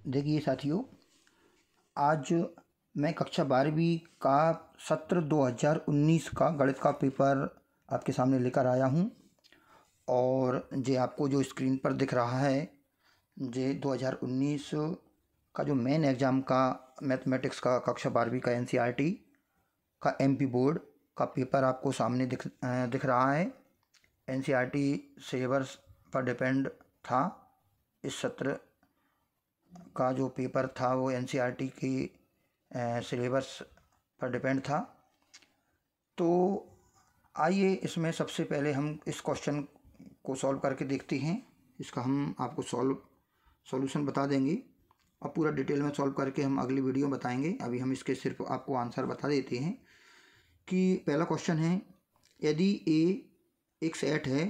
देखिए साथियों, आज मैं कक्षा 12वीं का सत्र 2019 का गणित का पेपर आपके सामने लेकर आया हूं। और जे आपको जो स्क्रीन पर दिख रहा है, जे 2019 का जो मेन एग्ज़ाम का मैथमेटिक्स का कक्षा 12वीं का एनसीईआरटी का एमपी बोर्ड का पेपर आपको सामने दिख रहा है। एनसीईआरटी सिलेबस पर डिपेंड था। इस सत्र का जो पेपर था वो एनसीईआरटी की सिलेबस पर डिपेंड था। तो आइए इसमें सबसे पहले हम इस क्वेश्चन को सॉल्व करके देखते हैं। इसका हम आपको सॉल्यूशन बता देंगे और पूरा डिटेल में सॉल्व करके हम अगली वीडियो में बताएंगे। अभी हम इसके सिर्फ आपको आंसर बता देते हैं कि पहला क्वेश्चन है, यदि ए एक सेट है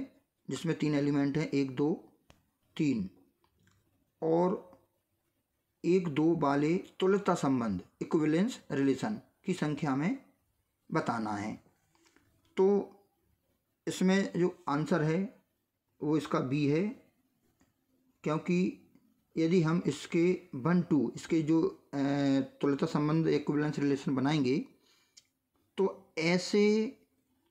जिसमें 3 एलिमेंट हैं, 1 2 3, और 1 2 वाले तुल्यता संबंध इक्विवेलेंस रिलेशन की संख्या में बताना है। तो इसमें जो आंसर है वो इसका बी है, क्योंकि यदि हम इसके 1 2 इसके जो तुल्यता संबंध इक्विवेलेंस रिलेशन बनाएंगे तो ऐसे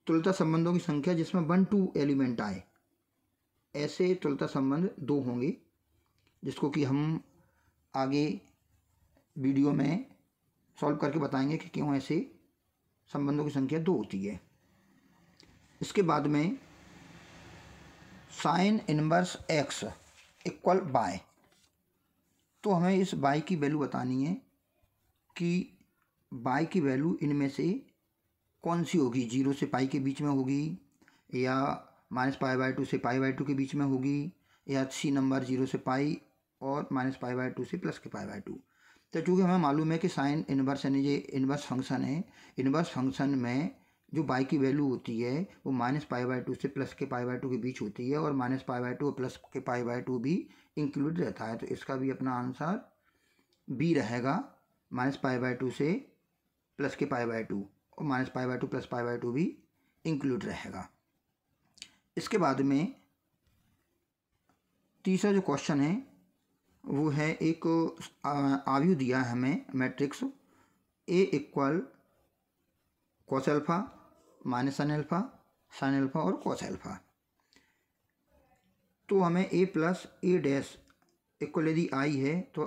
तुल्यता संबंधों की संख्या जिसमें 1 2 एलिमेंट आए, ऐसे तुल्यता संबंध 2 होंगे, जिसको कि हम आगे वीडियो में सॉल्व करके बताएंगे कि क्यों ऐसे संबंधों की संख्या 2 होती है। इसके बाद में sine inverse x equal bye, तो हमें इस बाय की वैल्यू बतानी है कि बाय की वैल्यू इनमें से कौन सी होगी। 0 से पाई के बीच में होगी, या -π/2 से π/2 के बीच में होगी, या सी नंबर 0 से पाई और -π/2 से +π/2। तो चूँकि हमें मालूम है कि साइन इनवर्स यानी ये इनवर्स फंक्शन है, इनवर्स फंक्शन में जो बाई की वैल्यू होती है वो -π/2 से +π/2 के बीच होती है, और -π/2 और +π/2 भी इंक्लूड रहता है। तो इसका भी अपना आंसर बी रहेगा, -π/2 से +π/2 और -π/2 +π/2 भी इंक्लूड रहेगा। इसके बाद में तीसरा जो क्वेश्चन है वो है, एक आव्यूह दिया है हमें matrix A equal cos alpha minus sine alpha, sine alpha और कॉस अल्फा। तो हमें ए प्लस ए डैश इक्वल यदि आई है तो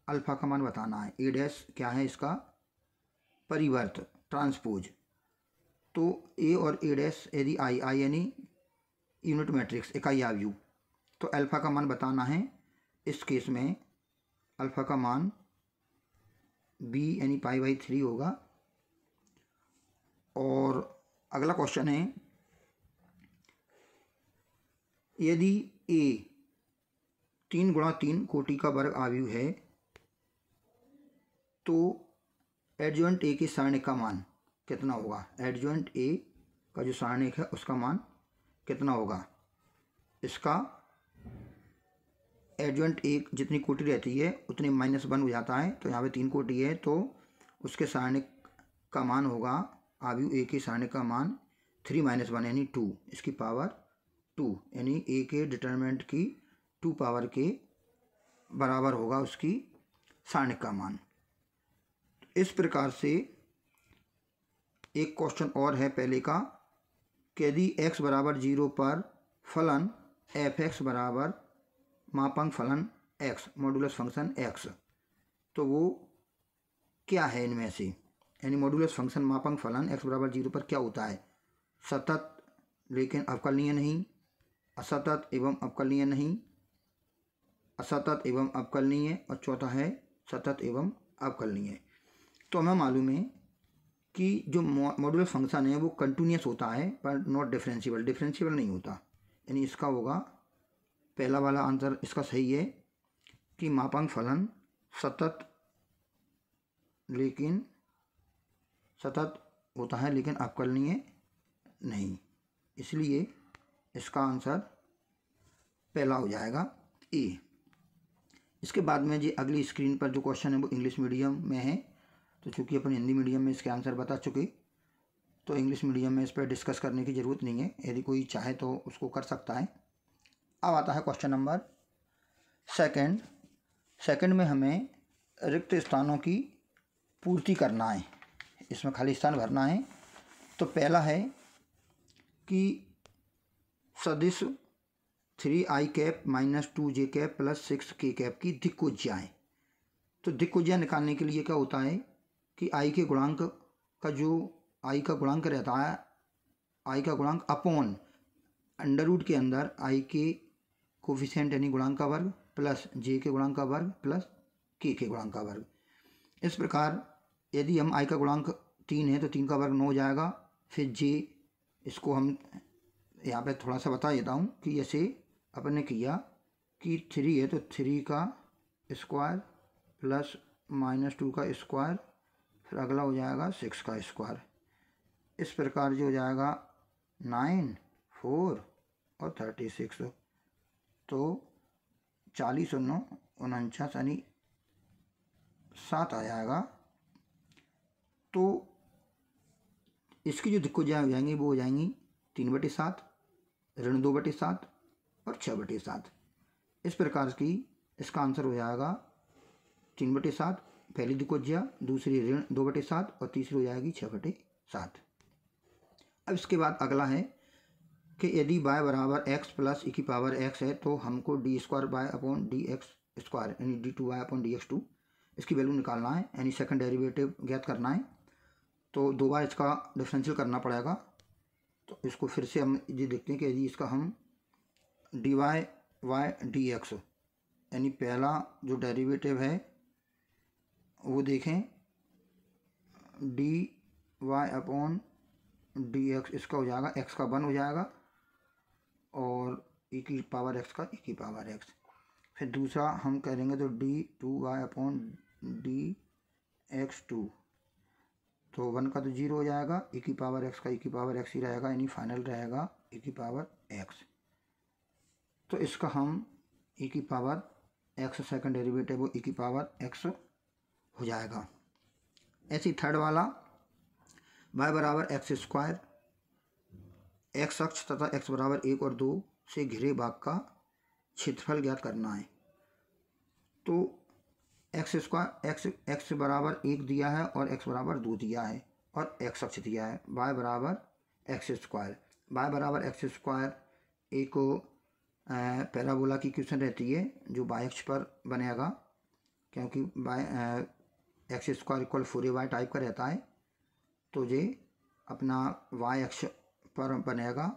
अल्फा का मान बताना है। ए डैश क्या है, इसका परिवर्त ट्रांसपोज। तो ए और ए डैश यदि आई यानी यूनिट मैट्रिक्स इकाई आव्यूह, तो अल्फा का मान बताना है। इस केस में अल्फा का मान बी यानी π/3 होगा। और अगला क्वेश्चन है, यदि ए 3 × 3 कोटि का वर्ग आव्यूह है तो एडजॉइंट ए के सारणिक का मान कितना होगा। एडजॉइंट ए का जो सारणिक है उसका मान कितना होगा। इसका एडजॉइंट ए जितनी कोटि रहती है उतनी -1 हो जाता है। तो यहाँ पे 3 कोटि है तो उसके सारणिक का मान होगा, आव्यूह ए के सारणिक का मान 3 - 1 यानी 2, इसकी पावर 2, यानी ए के डिटरमिनेंट की 2 पावर के बराबर होगा उसकी सारणिक का मान। इस प्रकार से एक क्वेश्चन और है पहले का, कि यदि x = 0 पर फलन f(x) बराबर मापांक फलन x मॉडुलस फंक्शन x, तो वो क्या है इनमें से। यानी मॉडुलस फंक्शन मापांक फलन x = 0 पर क्या होता है, सतत लेकिन अवकलनीय नहीं, असतत एवं अवकलनीय नहीं, असतत एवं अवकलनीय, और चौथा है सतत एवं अवकलनीय। तो हमें मालूम है कि जो मॉडुलस फंक्शन है वो कंटिन्यूअस होता है पर नॉट डिफरेंशिएबल, डिफरेंशिएबल नहीं होता। यानी इसका होगा पहला वाला आंसर इसका सही है कि मापांक फलन सतत होता है लेकिन अवकलनीय नहीं, इसलिए इसका आंसर पहला हो जाएगा ए। इसके बाद में जी अगली स्क्रीन पर जो क्वेश्चन है वो इंग्लिश मीडियम में है। तो चूँकि अपन हिंदी मीडियम में इसके आंसर बता चुके, तो इंग्लिश मीडियम में इस पर डिस्कस करने की ज़रूरत नहीं है, यदि कोई चाहे तो उसको कर सकता है। अब आता है क्वेश्चन नंबर 2। सेकंड में हमें रिक्त स्थानों की पूर्ति करना है, इसमें खाली स्थान भरना है। तो पहला है कि सदिश 3i cap minus 2j cap plus 6k cap की दिक्कुज्याएँ। तो दिक्कुज्या निकालने के लिए क्या होता है कि i के गुणांक का जो i का गुणांक रहता है, i का गुणांक अपॉन अंडर रूट के अंदर i के कोफिशिएंट यानी गुणांक का वर्ग प्लस j के गुणांक का वर्ग प्लस k के गुणांक का वर्ग। इस प्रकार यदि हम i का गुणांक 3 है तो 3 का वर्ग 9 हो जाएगा। फिर j, इसको हम यहाँ पे थोड़ा सा बता देता हूँ कि जैसे अपन ने किया कि 3 है तो 3 का स्क्वायर प्लस -2 का स्क्वायर, फिर अगला हो जाएगा 6 का स्क्वायर। इस प्रकार जो हो जाएगा 9, 4 और 36, तो 40 और 9 49 यानी 7 आ जाएगा। तो इसकी जो दिक्कुज्याएँ हो जाएंगी वो हो जाएंगी 3/7, ऋण 2/7 और 6/7। इस प्रकार की इसका आंसर हो जाएगा 3/7 पहली दिक्कुज्या, दूसरी ऋण 2/7 और तीसरी हो जाएगी 6/7। अब इसके बाद अगला है कि यदि y बराबर x प्लस e की पावर x है तो हमको d²y/dx² यानी d2y/dx2 इसकी वैल्यू निकालना है, यानी सेकंड डेरिवेटिव ज्ञात करना है। तो 2 बार इसका डिफरेंशियल करना पड़ेगा। तो इसको फिर से हम ये देखते हैं कि यदि इसका हम dy/dx यानी पहला जो डेरिवेटिव है वो देखें, dy/dx इसका हो जाएगा x का 1 हो जाएगा और e की पावर x का e की पावर x। फिर दूसरा हम करेंगे तो d2y/dx2, तो 1 का तो 0 हो जाएगा, e की पावर x का e की पावर x ही रहेगा, यानी फाइनल रहेगा e की पावर x। तो इसका हम e की power x second derivative e की पावर x हो जाएगा। ऐसे थर्ड वाला y बराबर x², x अक्ष तथा x बराबर 1 और 2 से घिरे भाग का क्षेत्रफल ज्ञात करना है। तो x बराबर 1 दिया है और x बराबर 2 दिया है और x अक्ष दिया है y बराबर x²। y बराबर x² एक पैराबोला की क्वेश्चन रहती है जो y अक्ष पर बनेगा, क्योंकि x² = 4ay टाइप का रहता है, तो ये अपना y अक्ष पर बनेगा।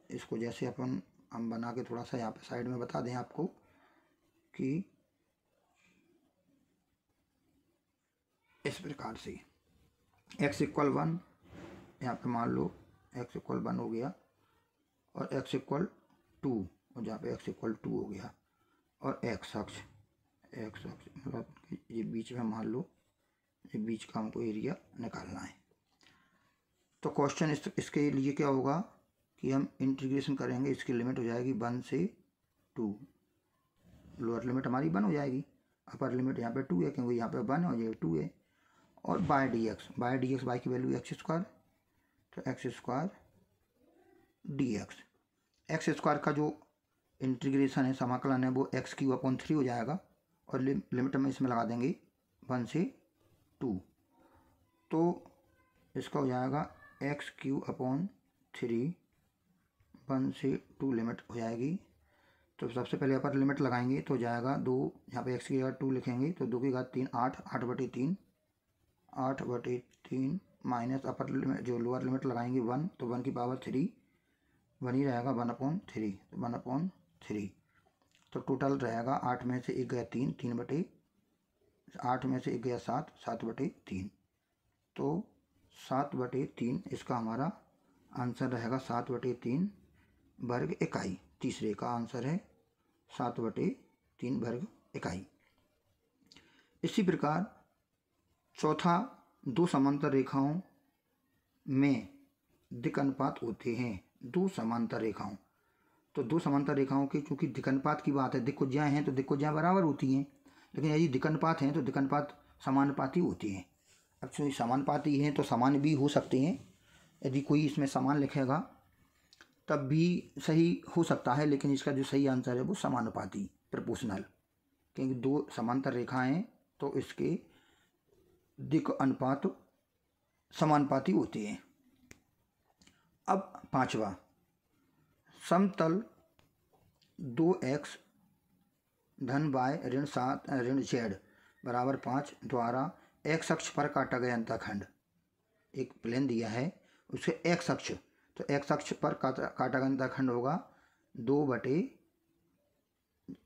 इसको जैसे हम बना के थोड़ा सा यहाँ पे साइड में बता दें आपको कि इस प्रकार से x = 1 यहाँ पे मान लो x = 1 हो गया और x = 2 और जहाँ पे x = 2 हो गया और x अक्ष मतलब ये बीच में मान लो, ये बीच का हमको एरिया निकालना है। तो क्वेश्चन इसके लिए क्या होगा कि हम इंटीग्रेशन करेंगे, इसकी लिमिट हो जाएगी 1 से 2, लोअर लिमिट हमारी 1 हो जाएगी, अपर लिमिट यहाँ पे 2 है क्योंकि यहाँ पे 1 है और ये 2 है, और बाय dx y की वैल्यू x², तो x² dx। x² का जो इंटीग्रेशन है, समाकलन है, वो x³/3 हो जाएगा और लिमिट में इसमें लगा देंगे 1 से 2, तो इसका हो जाएगा x³/3 1 से 2 लिमिट हो जाएगी। तो सबसे पहले अपर लिमिट लगाएंगे तो जाएगा 2, यहाँ पे x की जगह 2 लिखेंगे तो 2 की घात 3 8/3 8/3 माइनस अपर लिमिट जो लोअर लिमिट लगाएंगे 1, तो 1 की पावर 3 1 ही रहेगा 1/3, तो 1/3, तो टोटल रहेगा 8 में से 1 गया 3, 8 में से 1 गया 7, 7/3, तो 7/3 इसका हमारा आंसर रहेगा 7/3 वर्ग इकाई। तीसरे का आंसर है 7/3 वर्ग इकाई। इसी प्रकार चौथा, 2 समांतर रेखाओं में दिक् अनुपात होते हैं। 2 समांतर रेखाओं, तो 2 समांतर रेखाओं के चूँकि दिक् अनुपात की बात है, दिक्कुज्याएँ हैं तो दिक्कुज्याएँ बराबर होती हैं, लेकिन यदि दिक् अनुपात हैं तो दिक् अनुपात समानुपाती होती हैं। अब चूँकि समानुपाती हैं तो समान भी हो सकते हैं, यदि कोई इसमें समान लिखेगा तब भी सही हो सकता है, लेकिन इसका जो सही आंसर है वो समानुपाती, प्रोपोर्शनल, क्योंकि दो समांतर रेखाएं हैं तो इसके दिक् अनुपात समानुपाती होते हैं। अब पांचवा, समतल 2x धन y ऋण 7 ऋण z बराबर 5 द्वारा x अक्ष पर काटा गया अंतःखंड। एक प्लेन दिया है, उसके x अक्ष, तो x अक्ष पर काटा गया अंतःखंड होगा 2/,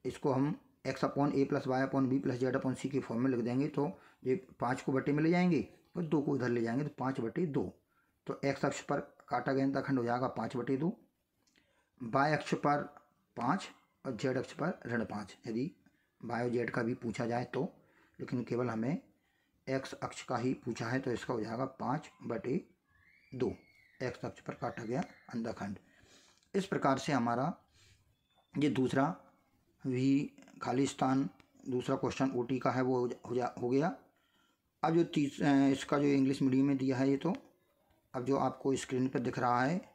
इसको हम x upon a plus Y upon B plus Z upon C के फॉर्म में लिख देंगे। तो ये 5 को बटे में ले जाएंगे और 2 को उधर ले जाएंगे, तो 5/2। तो x अक्ष पर काटा गया अंतःखंड हो जाएगा 5/2, y अक्ष पर 5 और z अक्ष पर ऋण 5। यदि y और z का भी पूछा जाए तो, लेकिन केवल हमें x अक्ष का ही पूछा है, तो इसका हो जाएगा 5/2, x अक्ष पर काटा गया अंतःखंड। इस प्रकार से हमारा ये दूसरा भी खाली स्थान दूसरा क्वेश्चन ओटी का है वो हो गया। अब जो इसका जो इंग्लिश मीडियम में दिया है ये, तो अब जो आपको स्क्रीन पर दिख रहा है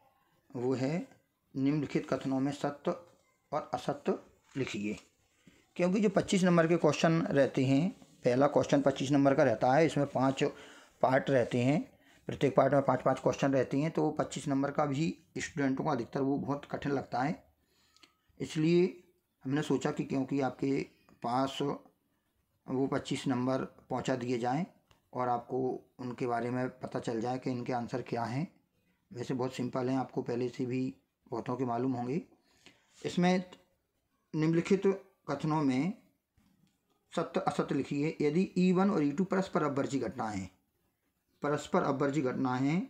वो है निम्नलिखित कथनों में सत्य और असत्य लिखिए। क्योंकि जो 25 नंबर के क्वेश्चन रहते हैं, पहला क्वेश्चन 25 नंबर का रहता है, इसमें 5 पार्ट रहते हैं, प्रत्येक पार्ट में 5-5 क्वेश्चन रहते हैं, तो 25 नंबर का भी स्टूडेंटों को अधिकतर वो बहुत कठिन लगता है। इसलिए हमने सोचा कि क्योंकि आपके पास वो 25 नंबर पहुंचा दिए जाएं और आपको उनके बारे में पता चल जाए कि इनके आंसर क्या हैं। वैसे बहुत सिंपल हैं, आपको पहले से भी बहुतों के मालूम होंगे। इसमें निम्नलिखित कथनों में सत्य असत्य लिखिए। यदि E1 और E2 परस्पर अपवर्ती घटना है, परस्पर अपवर्ती घटना है,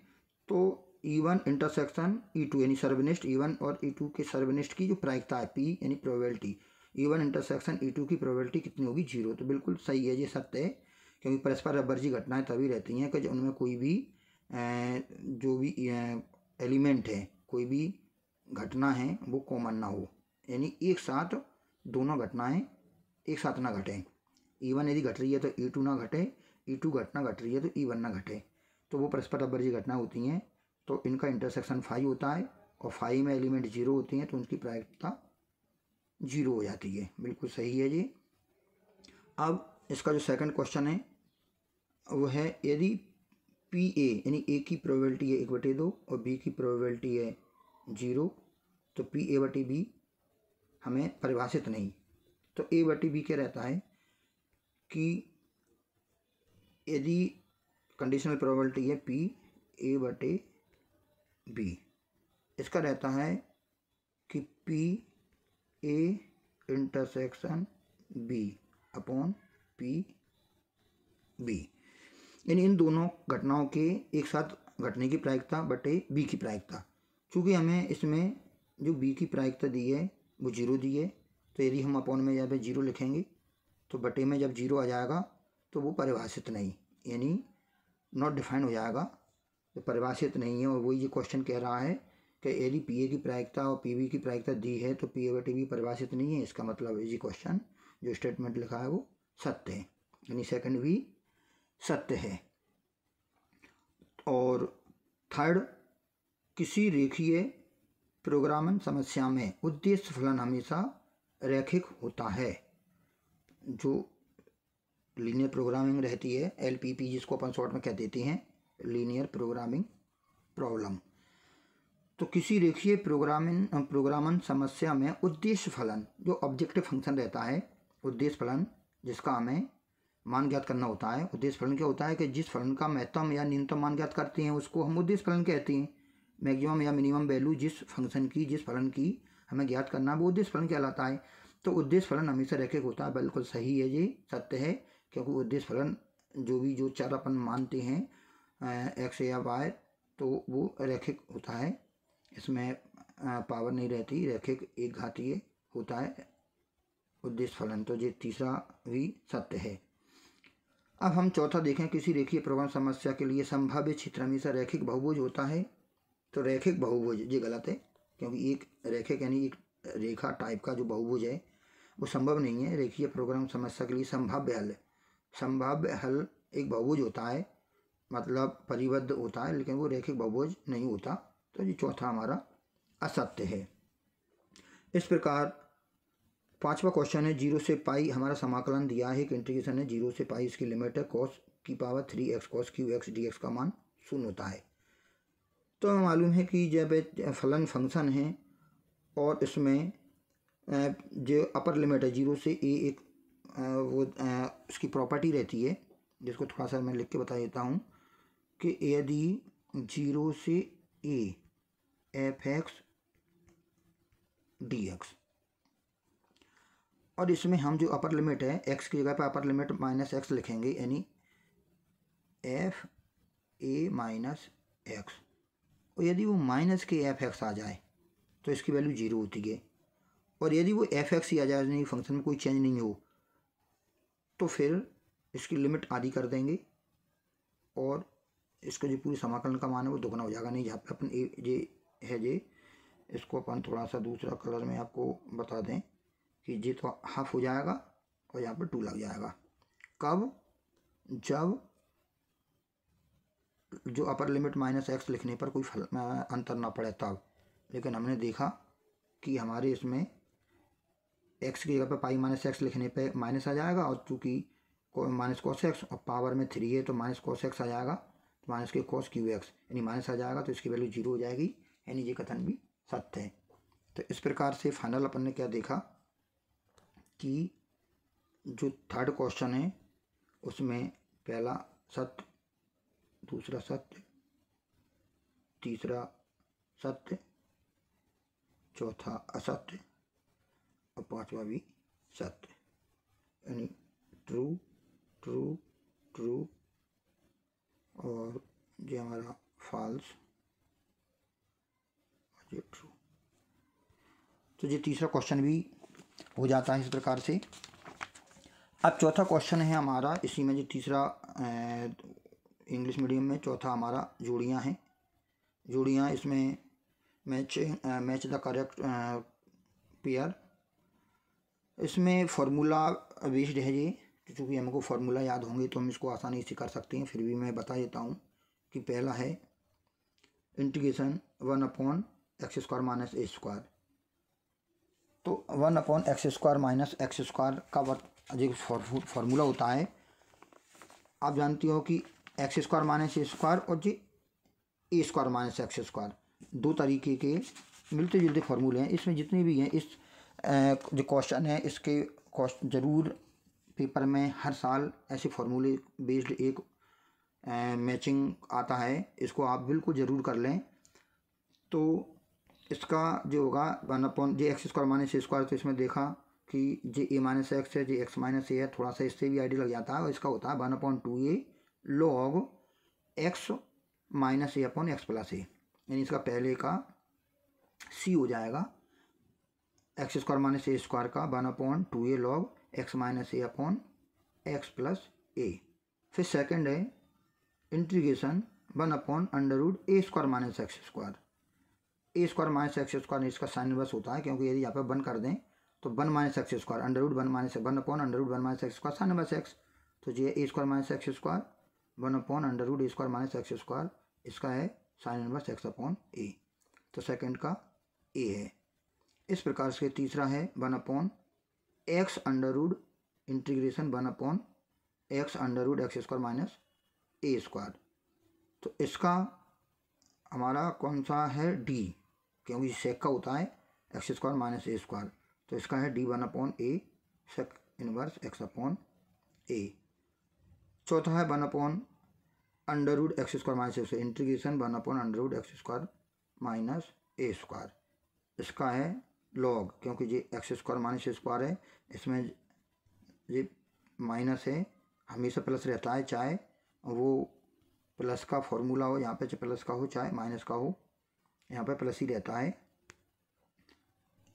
तो E1 इंटरसेक्शन E2 यानी सर्वनिष्ठ E1 और E2 के सर्वनिष्ठ की जो प्रायिकता है P यानी प्रोबेबिलिटी, E1 इंटरसेक्शन E2 की प्रोबेबिलिटी कितनी होगी? 0। तो बिल्कुल सही है, ये सत्य है, क्योंकि परस्पर अपवर्ती घटनाएं तभी रहती हैं कि जो उनमें कोई भी जो भी एलिमेंट है, कोई भी घटना है वो कॉमन ना हो, यानी एक साथ दोनों घटनाएं एक साथ ना घटें। E1 यदि घट रही है तो E2 ना घटे, E2 घटना घट रही है तो E1 ना घटे, तो वो परस्पर अपवर्ती घटना होती हैं। तो इनका इंटरसेक्शन 5 होता है और 5 में एलिमेंट 0 होती हैं, तो उनकी प्रायिकता 0 हो जाती है। बिल्कुल सही है जी। अब इसका जो सेकंड क्वेश्चन है वो है, यदि PA यानी A की प्रोबेबिलिटी है 1/2 और B की प्रोबेबिलिटी है 0, तो PA/B हमें परिभाषित नहीं। तो A/B क्या रहता है कि यदि कंडीशनल प्रोबेबिलिटी है PA/B, इसका रहता है कि PA intersection B upon PB, यानी इन दोनों घटनाओं के एक साथ घटने की प्रायिकता बटे B की प्रायिकता। चूँकि हमें इसमें जो B की प्रायिकता दी है वो 0 दी है, तो यदि हम अपॉन में यहाँ पे 0 लिखेंगे तो बटे में जब 0 आ जाएगा तो वो परिभाषित नहीं, यानी नॉट डिफाइंड हो जाएगा, तो परिभाषित नहीं है। और वही ये क्वेश्चन कह रहा है कि यदि PA की प्रायिकता और PB की प्रायिकता दी है तो PA/B परिभाषित नहीं है। इसका मतलब ये क्वेश्चन जो स्टेटमेंट लिखा है वो सत्य है, यानी सेकंड भी सत्य है। और थर्ड, किसी रेखीय प्रोग्रामन समस्या में उद्देश्य फलन हमेशा रैखिक होता है। जो लीनियर प्रोग्रामिंग रहती है, LPP जिसको अपन शॉर्ट में कह देते हैं, लीनियर प्रोग्रामिंग प्रॉब्लम, तो किसी रेखीय प्रोग्रामन समस्या में उद्देश्य फलन जो ऑब्जेक्टिव फंक्शन रहता है, उद्देश्य फलन जिसका हमें मान ज्ञात करना होता है। उद्देश्य फलन क्या होता है कि जिस फलन का महत्तम या न्यूनतम मान ज्ञात करते हैं उसको हम उद्देश्य फलन कहते हैं। मैक्सिमम या मिनिमम वैल्यू जिस फंक्शन की, जिस फलन की हमें ज्ञात करना है वो उद्देश्य फलन कहलाता है। तो उद्देश्य फलन हमेशा रैखिक होता है। बिल्कुल सही है, ये सत्य है, क्योंकि उद्देश्य फलन जो चर अपन मानते हैं x या y, तो वो रैखिक होता है, इसमें पावर नहीं रहती, रैखिक एक घातीय होता है उद्देश्य फलन। तो ये तीसरा भी सत्य है। अब हम चौथा देखें, किसी रेखीय प्रोग्राम समस्या के लिए संभाव्य क्षेत्र हमेशा रैखिक बहुभुज होता है। तो रैखिक बहुभुज ये गलत है, क्योंकि एक रैखिक यानी एक रेखा टाइप का जो बहुभुज है वो संभव नहीं है। रेखीय प्रोग्राम समस्या के लिए संभाव्य हल एक बहुभुज होता है, मतलब परिबद्ध होता है, लेकिन वो रैखिक बहुभुज नहीं होता। तो ये चौथा हमारा असत्य है। इस प्रकार पांचवा क्वेश्चन है 0 से पाई हमारा समाकलन दिया है कि इंटीग्रेशन है 0 से पाई, इसकी लिमिट है cos की power 3x cos Q x D x का मान 0 होता है। तो हमें मालूम है कि जब फलन फंक्शन है और इसमें जो अपर लिमिट है 0 से a एक वो उसकी प्रॉपर्टी रहती है, जिसको थोड़ा सा मैं लिख के बता देता हूँ कि यदि 0 से a f(x) dx, और इसमें हम जो अपर लिमिट है x की जगह पर अपर लिमिट -x लिखेंगे, यानी एफ ए माइनस एक्स, और यदि वो माइनस के f(x) आ जाए तो इसकी वैल्यू 0 होती है, और यदि वो f(x) ही आ जाए, यानी फंक्शन में कोई चेंज नहीं हो, तो फिर इसकी लिमिट आधी कर देंगे और इसका जो पूरी समाकलन का मान है वो दुगना हो जाएगा। नहीं, जहाँ पे अपन ये है जे इसको अपन थोड़ा सा दूसरा कलर में आपको बता दें कि ये तो हाफ हो जाएगा और यहाँ पर 2 लग जाएगा। कब? जब जो अपर लिमिट -x लिखने पर कोई अंतर ना पड़े तब। लेकिन हमने देखा कि हमारे इसमें x की जगह पर पाई -x लिखने पे माइनस आ जाएगा, और चूँकि माइनस cos x और पावर में 3 है तो माइनस cos x आ जाएगा, तो माइनस के cos क्यू एक्स यानी माइनस आ जाएगा, तो इसकी वैल्यू 0 हो जाएगी, यानी ये कथन भी सत्य है। तो इस प्रकार से फाइनल अपन ने क्या देखा कि जो थर्ड क्वेश्चन है उसमें पहला सत्य, दूसरा सत्य, तीसरा सत्य, चौथा असत्य और पांचवा भी सत्य, यानी ट्रू ट्रू ट्रू और ये हमारा फॉल्स और ये ट्रू। तो ये तीसरा क्वेश्चन भी हो जाता है इस प्रकार से। अब चौथा क्वेश्चन है हमारा, इसी में जो तीसरा इंग्लिश मीडियम में चौथा हमारा जोड़ियां हैं। जोड़ियां इसमें मैच द करेक्ट पेयर, इसमें फार्मूला बेस्ड है ये, क्योंकि हमको फार्मूला याद होंगे तो हम इसको आसानी से कर सकते हैं, फिर भी मैं बता देता हूँ कि पहला है इंटीग्रेशन 1/x² माइनस a²। तो 1/x² माइनस x² का जो फार्मूला होता है, आप जानती हो कि x² माइनस a² और जी a² माइनस x², दो तरीके के मिलते जुलते फार्मूले हैं। इसमें जितने भी हैं, इस जो क्वेश्चन है इसके ज़रूर पेपर में हर साल ऐसे फार्मूले बेस्ड एक मैचिंग आता है, इसको आप बिल्कुल ज़रूर कर लें। तो इसका जो होगा 1/x² माइनस a², तो इसमें देखा कि जे a माइनस एक्स है, जे x माइनस a है, थोड़ा सा इससे भी आइडिया लग जाता है, और इसका होता है 1/2a log x minus a/x plus a, यानी इसका पहले का c हो जाएगा x² माइनस a² का 1/2a log x minus a/x plus a। फिर सेकंड है integration 1/√a² minus x²। a² minus x² इसका साइन इनवर्स होता है, क्योंकि यदि यहाँ पर 1 कर दें तो 1 minus x², √1 minus 1/√1 minus x² sine inverse x, तो ये a² minus x², 1/√a² minus x², इसका है साइन इनवर्स x/a। तो सेकंड का a है। इस प्रकार से तीसरा है 1/x² integration 1/x² minus a²। तो इसका हमारा कौन सा है? d, क्योंकि सेक का होता है x² माइनस a², तो इसका है d 1/a sec inverse x/a। चौथा है 1/√x² minus a, integration 1/√x² minus a², इसका है लॉग, क्योंकि ये x² माइनस a² है, इसमें ये माइनस है, हमेशा प्लस रहता है, चाहे वो प्लस का फॉर्मूला हो, यहाँ पे चाहे प्लस का हो चाहे माइनस का हो, यहाँ पे प्लस ही रहता है।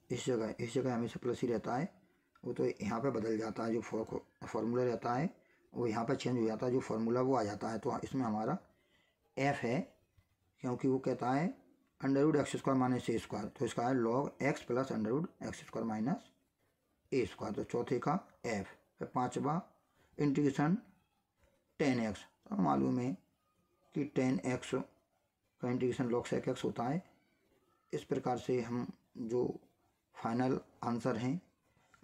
इस जगह हमेशा प्लस ही रहता है, वो तो यहाँ पे बदल जाता है, जो फॉर्मूला रहता है वो यहाँ पे चेंज हो जाता है, जो फार्मूला वो आ जाता है। तो इसमें हमारा f है, क्योंकि वो कहता है √x² माइनस a², तो इसका है log x plus √x² minus a², तो चौथे का f। फिर पाँचवा इंटीग्रेशन 10x, तो मालूम है कि 10x का इंटीग्रेशन log sec x होता है। इस प्रकार से हम जो फाइनल आंसर हैं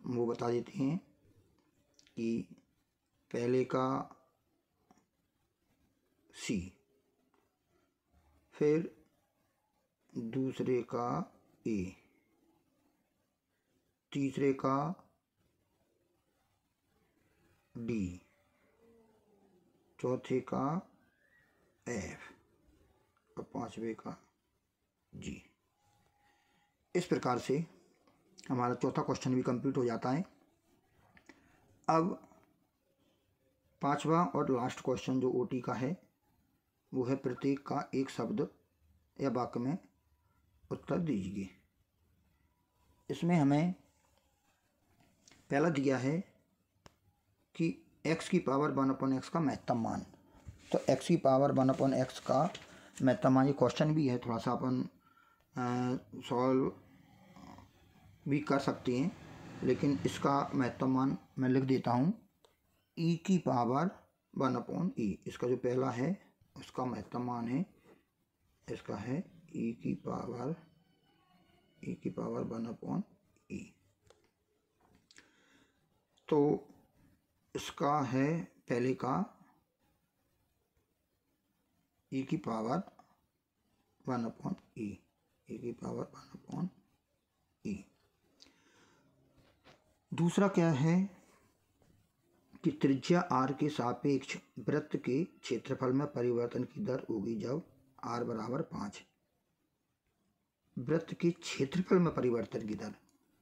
वो बता देते हैं कि पहले का C, फिर दूसरे का A, तीसरे का D, चौथे का F और पांचवे का G। इस प्रकार से हमारा चौथा क्वेश्चन भी कंप्लीट हो जाता है। अब पांचवा और लास्ट क्वेश्चन जो OT का है वो है प्रत्येक का एक शब्द या वाक्य में उत्तर दीजिए। इसमें हमें पहला दिया है कि x की पावर 1/x का महत्तम मान। तो x की पावर 1/x का महत्तम मान, ये क्वेश्चन भी है, थोड़ा सा अपन सॉल्व भी कर सकते हैं, लेकिन इसका महत्तम मान मैं लिख देता हूँ e की पावर 1/e। इसका जो पहला है उसका महत्तम मान है, इसका है e की पावर 1/e। तो इसका है पहले का e की पावर 1/e, e की पावर 1/e। दूसरा क्या है कि त्रिज्या r के सापेक्ष वृत्त के क्षेत्रफल में परिवर्तन की दर होगी जब r बराबर 5। वृत्त के क्षेत्रफल में परिवर्तन की दर,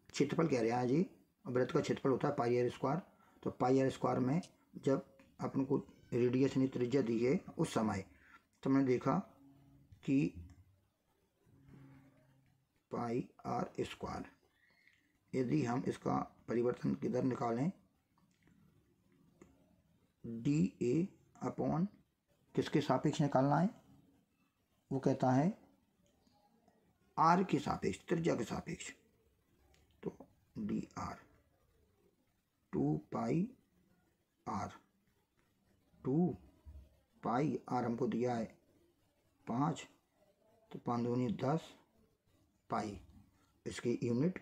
क्षेत्रफल कह रहा है जी, वृत्त का क्षेत्रफल होता है पाई आर स्क्वायर। तो पाई आर स्क्वायर में जब अपन को रेडियस यानी त्रिज्या दी है उस समय, तो मैंने देखा कि पाई आर स्क्वायर, यदि हम इसका परिवर्तन की दर निकालें डी ए अपॉन किसके सापेक्ष निकालना है, वो कहता है आर के सापेक्ष, त्रिज्या के सापेक्ष। तो D R 2 pi R, 2 pi R हमको दिया है 5, तो 5 दूनी 10 पाई, इसकी यूनिट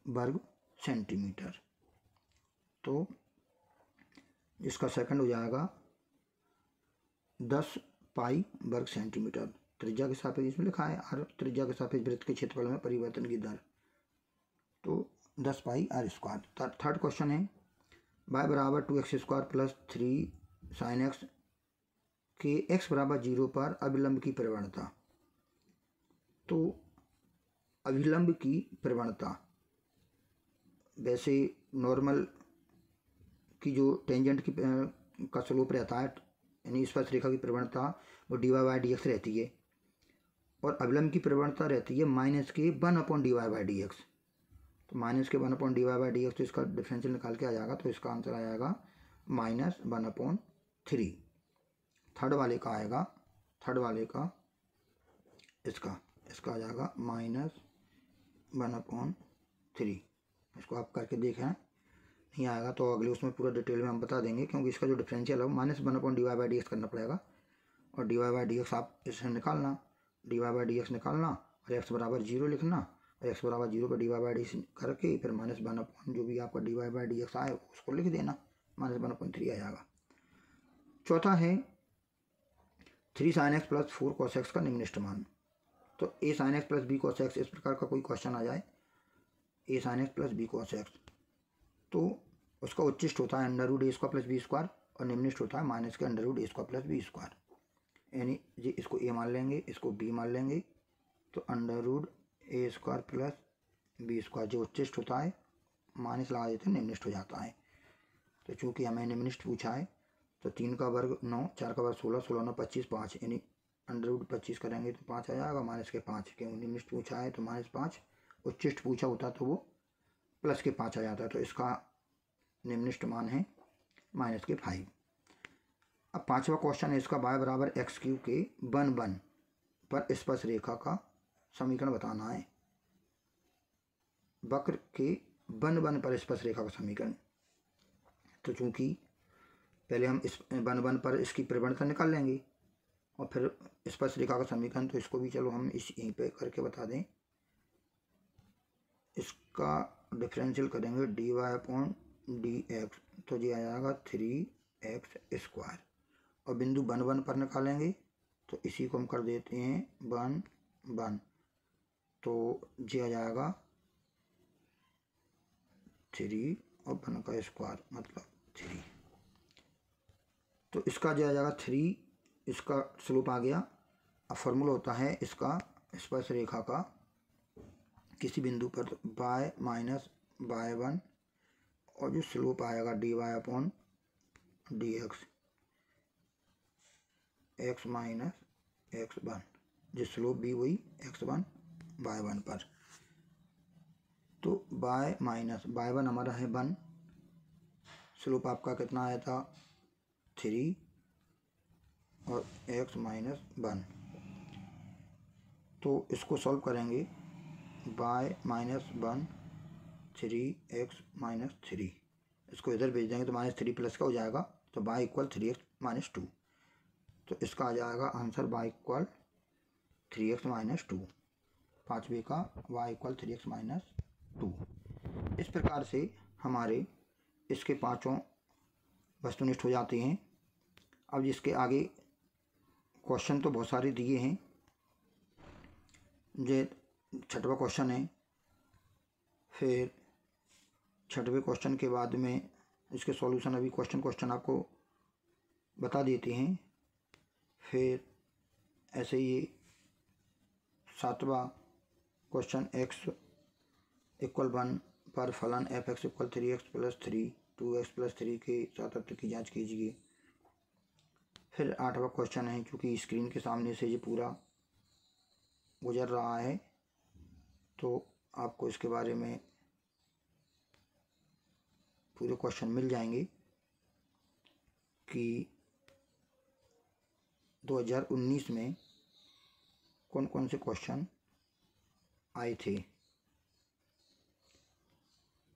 वर्ग सेंटीमीटर। तो इसका सेकंड हो जाएगा 10 पाई वर्ग सेंटीमीटर। त्रिज्या के सापेक्ष इसमें लिखा है आर, त्रिज्या के सापेक्ष वृत्त के क्षेत्रफल में परिवर्तन की दर, तो 10 पाई आर स्क्वायर। थर्ड क्वेश्चन है y बराबर 2x square plus 3 sine x के x बराबर 0 पर अभिलंब की प्रवणता। तो अभिलंब की प्रवणता, वैसे नॉर्मल की जो टेंजेंट की का स्लोप रहता है, यानी स्पर्श रेखा की प्रवणता वो dy/dx रहती है, और अभिलंब की प्रवणता रहती है -1/dy/dx। तो -1/dy/dx, तो इसका डिफरेंशियल निकाल के आ जाएगा, तो इसका आंसर आ जाएगा -1/3। थर्ड वाले का आएगा, थर्ड वाले का इसका आ जाएगा -1/3। इसको आप करके देखें, नहीं आएगा तो अगले उसमें पूरा डिटेल में हम बता देंगे, क्योंकि इसका जो डिफरेंशियल है -1/dy/dx करना पड़ेगा, और dy/dx आप इससे निकालना, dy/dx निकालना और x बराबर 0 लिखना, और x बराबर 0 पर dy/dx करके फिर -1 जो भी आपका dy/dx आए उसको लिख देना, -1/3 आ जाएगा। चौथा है 3 sin x plus 4 cos x का निम्नलिखित मान। तो a sin x plus b cos x, इस प्रकार का कोई क्वेश्चन आ जाए, a sin x plus b cos x, तो उसका उच्चिष्ट होता है √a² प्लस b स्क्वायर, और निम्नलिखित होता है माइनस के √a² प्लस b स्क्वायर। यानी जी इसको a मान लेंगे, इसको b मान लेंगे, तो √a² प्लस b स्क्वायर जो उच्चिष्ट होता है माइनस लगा देते हैं, निम्नलिखित हो जाता है। तो चूँकि हमें निम्नलिखित पूछा है, तो 3 का वर्ग 9, 4 का वर्ग 16, 16 9 25, 5, यानी √25 करेंगे तो 5 आ जाएगा, माइनस के 5, क्यों निम्नलिखित पूछा है तो -5, उच्चिष्ट पूछा होता तो वो प्लस के 5 आ जाता है, तो इसका निम्नलिखित मान है -5। अब पांचवा क्वेश्चन है इसका, y बराबर x³ के बन पर स्पर्श रेखा का समीकरण बताना है। वक्र के बन पर स्पर्श रेखा का समीकरण। तो चूंकि पहले हम इस बन पर इसकी प्रवणता निकाल लेंगे और फिर स्पर्श रेखा का समीकरण, तो इसको भी चलो हम यहीं पे करके बता दें। इसका डिफरेंशियल करेंगे dy अपॉन dx, तो ये आ जाएगा 3x²। और बिंदु 1 1 पर निकालेंगे, तो इसी को हम कर देते हैं 1 1, तो ये आ जाएगा 3 और 1 का स्क्वायर मतलब 3। तो इसका जो आ जाएगा 3, इसका स्लोप आ गया। अब फॉर्मूला होता है इसका स्पर्श रेखा का किसी बिंदु पर y माइनस y1, और जो स्लोप आएगा dy upon dx, x minus x1, जो स्लोप भी वही x1 y1 पर। तो y माइनस y1 हमारा है 1, स्लोप आपका कितना आया था 3, और x माइनस 1। तो इसको सॉल्व करेंगे y माइनस 1 3x माइनस 3, इसको इधर भेज देंगे तो -3 प्लस का हो जाएगा, तो y इक्वल 3x माइनस 2। तो इसका आ जाएगा answer y equal 3x minus 2, 5वें का y इक्वल 3x माइनस 2। इस प्रकार से हमारे इसके पाँचों वस्तुनिष्ठ हो जाते हैं। अब इसके आगे क्वेश्चन तो बहुत सारे दिए हैं। ये 6वां क्वेश्चन है, फिर 6वें क्वेश्चन के बाद में इसके सॉल्यूशन अभी क्वेश्चन आपको बता देते हैं। फिर ऐसे ही 7वां क्वेश्चन x इक्वल 1 पर फलन f(x) equal 3x plus 3 2x plus 3 के सातत्य की जांच कीजिए। फिर 8वां क्वेश्चन है, क्योंकि स्क्रीन के सामने से ये पूरा गुजर रहा है तो आपको इसके बारे में पूरे क्वेश्चन मिल जाएंगे कि 2019 में कौन कौन से क्वेश्चन आए थे।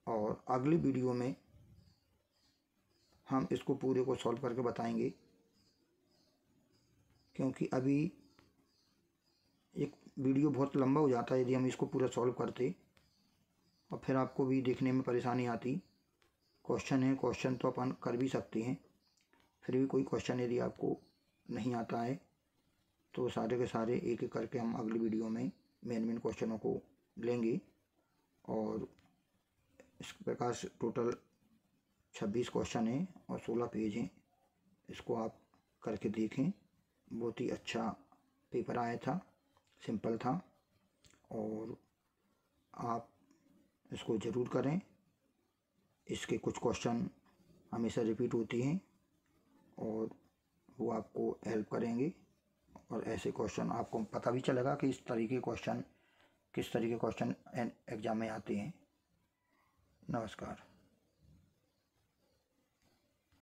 और अगली वीडियो में हम इसको पूरे को सॉल्व करके बताएंगे, क्योंकि अभी एक वीडियो बहुत लंबा हो जाता है यदि हम इसको पूरा सॉल्व करते, और फिर आपको भी देखने में परेशानी आती। क्वेश्चन तो अपन कर भी सकते हैं, फिर भी कोई क्वेश्चन यदि आपको नहीं आता है तो सारे के सारे एक एक करके हम अगली वीडियो में मेन क्वेश्चनों को लेंगे। और इस प्रकार से टोटल 26 क्वेश्चन हैं और 16 पेज हैं। इसको आप करके देखें, बहुत ही अच्छा पेपर आया था, सिंपल था, और आप इसको ज़रूर करें। इसके कुछ क्वेश्चन हमेशा रिपीट होती हैं और वो आपको हेल्प करेंगे, और ऐसे क्वेश्चन आपको पता भी चलेगा कि किस तरीके क्वेश्चन एग्ज़ाम में आते हैं। नमस्कार।